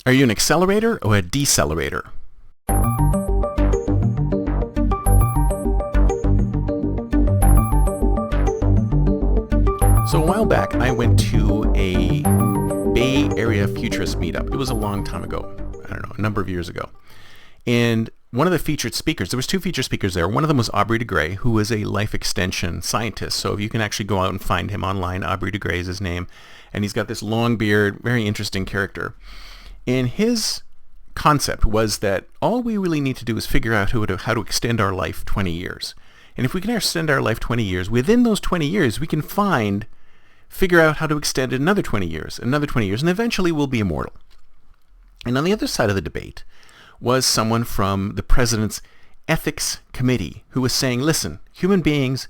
Are you an accelerator or a decelerator? So a while back, I went to a Bay Area Futurist meetup. It was a long time ago. I don't know, a number of years ago. And one of the featured speakers, there was two featured speakers there. One of them was Aubrey De Grey, who is a life extension scientist. So you can actually go out and find him online. Aubrey De Grey is his name. And he's got this long beard, very interesting character. And his concept was that all we really need to do is figure out how to extend our life 20 years. And if we can extend our life 20 years, within those 20 years, we can figure out how to extend it another 20 years, and eventually we'll be immortal. And on the other side of the debate was someone from the president's ethics committee who was saying, listen, human beings,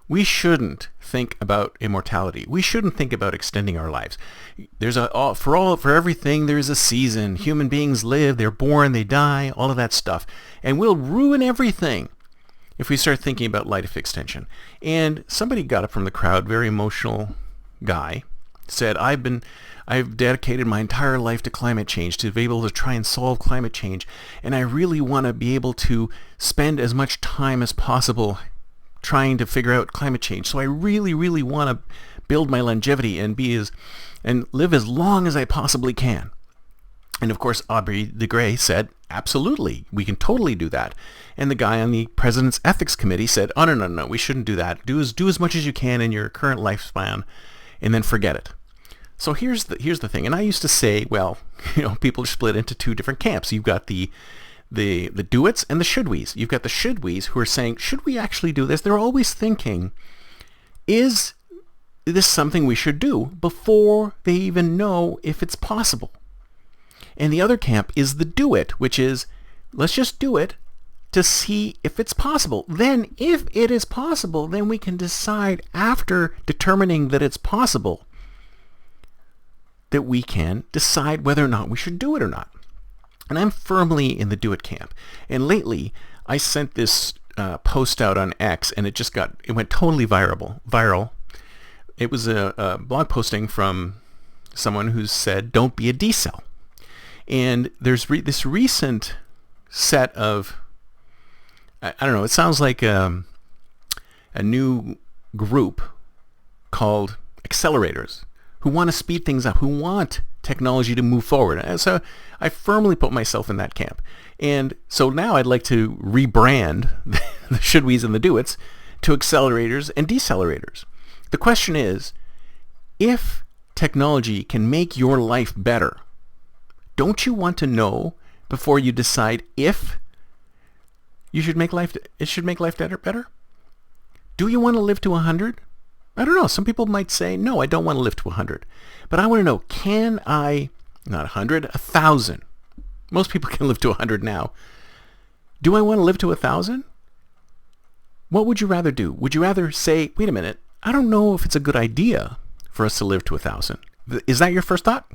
we shouldn't think about immortality. We shouldn't think about extending our lives. For everything, there is a season. Human beings live, they're born, they die, all of that stuff. And we'll ruin everything if we start thinking about life extension. And somebody got up from the crowd, very emotional guy, said, I've dedicated my entire life to climate change, to be able to try and solve climate change, and I really want to be able to spend as much time as possible trying to figure out climate change. So I really, really want to build my longevity and live as long as I possibly can. And of course, Aubrey De Grey said, absolutely, we can totally do that. And the guy on the president's ethics committee said, oh, no, we shouldn't do that. Do as much as you can in your current lifespan, and then forget it. So here's the thing. And I used to say, well, people are split into two different camps. You've got the do-its and the should-we's. You've got the should-we's who are saying, should we actually do this? They're always thinking, is this something we should do before they even know if it's possible? And the other camp is the do-it, which is, let's just do it to see if it's possible. Then, if it is possible, then we can decide after determining that it's possible that we can decide whether or not we should do it or not. And I'm firmly in the do-it camp. And lately, I sent this post out on X, and it went totally viral. It was a blog posting from someone who said, don't be a decel. And there's this recent set of, I don't know, it sounds like a new group called accelerators who want to speed things up, who want technology to move forward. And so I firmly put myself in that camp. And so now I'd like to rebrand the should-we's and the do-its to accelerators and decelerators. The question is, if technology can make your life better, don't you want to know before you decide if it should make life better? Do you want to live to 100? I don't know. Some people might say, no, I don't want to live to 100. But I want to know, can I, not 100, 1,000. Most people can live to 100 now. Do I want to live to 1,000? What would you rather do? Would you rather say, wait a minute, I don't know if it's a good idea for us to live to 1,000. Is that your first thought?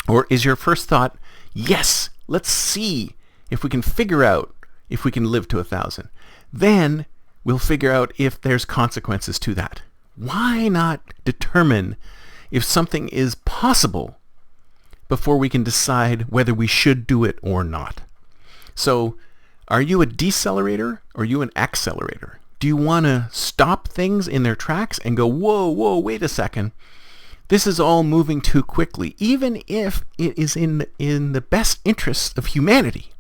Or is your first thought, yes, let's see if we can figure out if we can live to 1,000. Then we'll figure out if there's consequences to that. Why not determine if something is possible before we can decide whether we should do it or not? So, are you a decelerator or are you an accelerator? Do you want to stop things in their tracks and go, whoa, wait a second. This is all moving too quickly, even if it is in the best interests of humanity.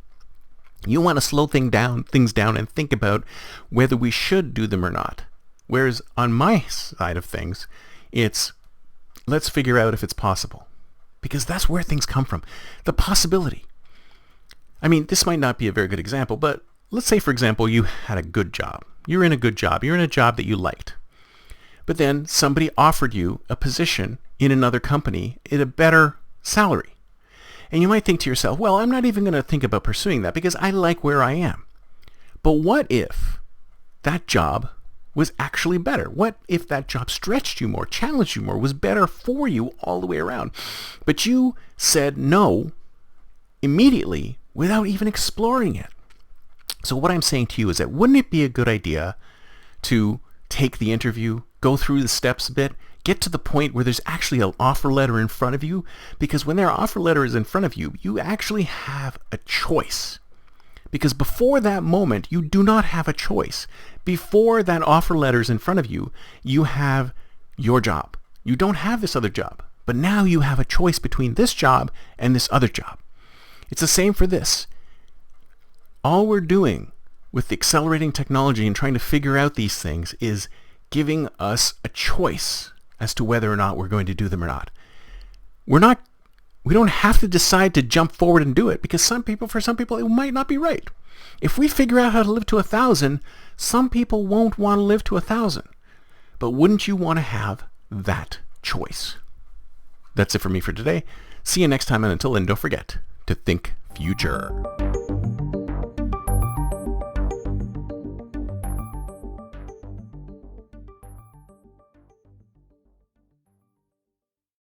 You want to slow things down and think about whether we should do them or not. Whereas on my side of things, it's let's figure out if it's possible. Because that's where things come from. The possibility. I mean, this might not be a very good example, but let's say, for example, you had a good job. You're in a good job. You're in a job that you liked. But then somebody offered you a position in another company at a better salary. And you might think to yourself, well, I'm not even going to think about pursuing that because I like where I am. But what if that job was actually better? What if that job stretched you more, challenged you more, was better for you all the way around? But you said no immediately without even exploring it. So what I'm saying to you is that wouldn't it be a good idea to take the interview, go through the steps a bit, get to the point where there's actually an offer letter in front of you, because when their offer letter is in front of you, you actually have a choice. Because before that moment, you do not have a choice. Before that offer letter is in front of you, you have your job. You don't have this other job. But now you have a choice between this job and this other job. It's the same for this. All we're doing with the accelerating technology and trying to figure out these things is giving us a choice as to whether or not we're going to do them or not. We don't have to decide to jump forward and do it, because for some people, it might not be right. If we figure out how to live to 1,000, some people won't want to live to 1,000. But wouldn't you want to have that choice? That's it for me for today. See you next time, and until then, don't forget to think future.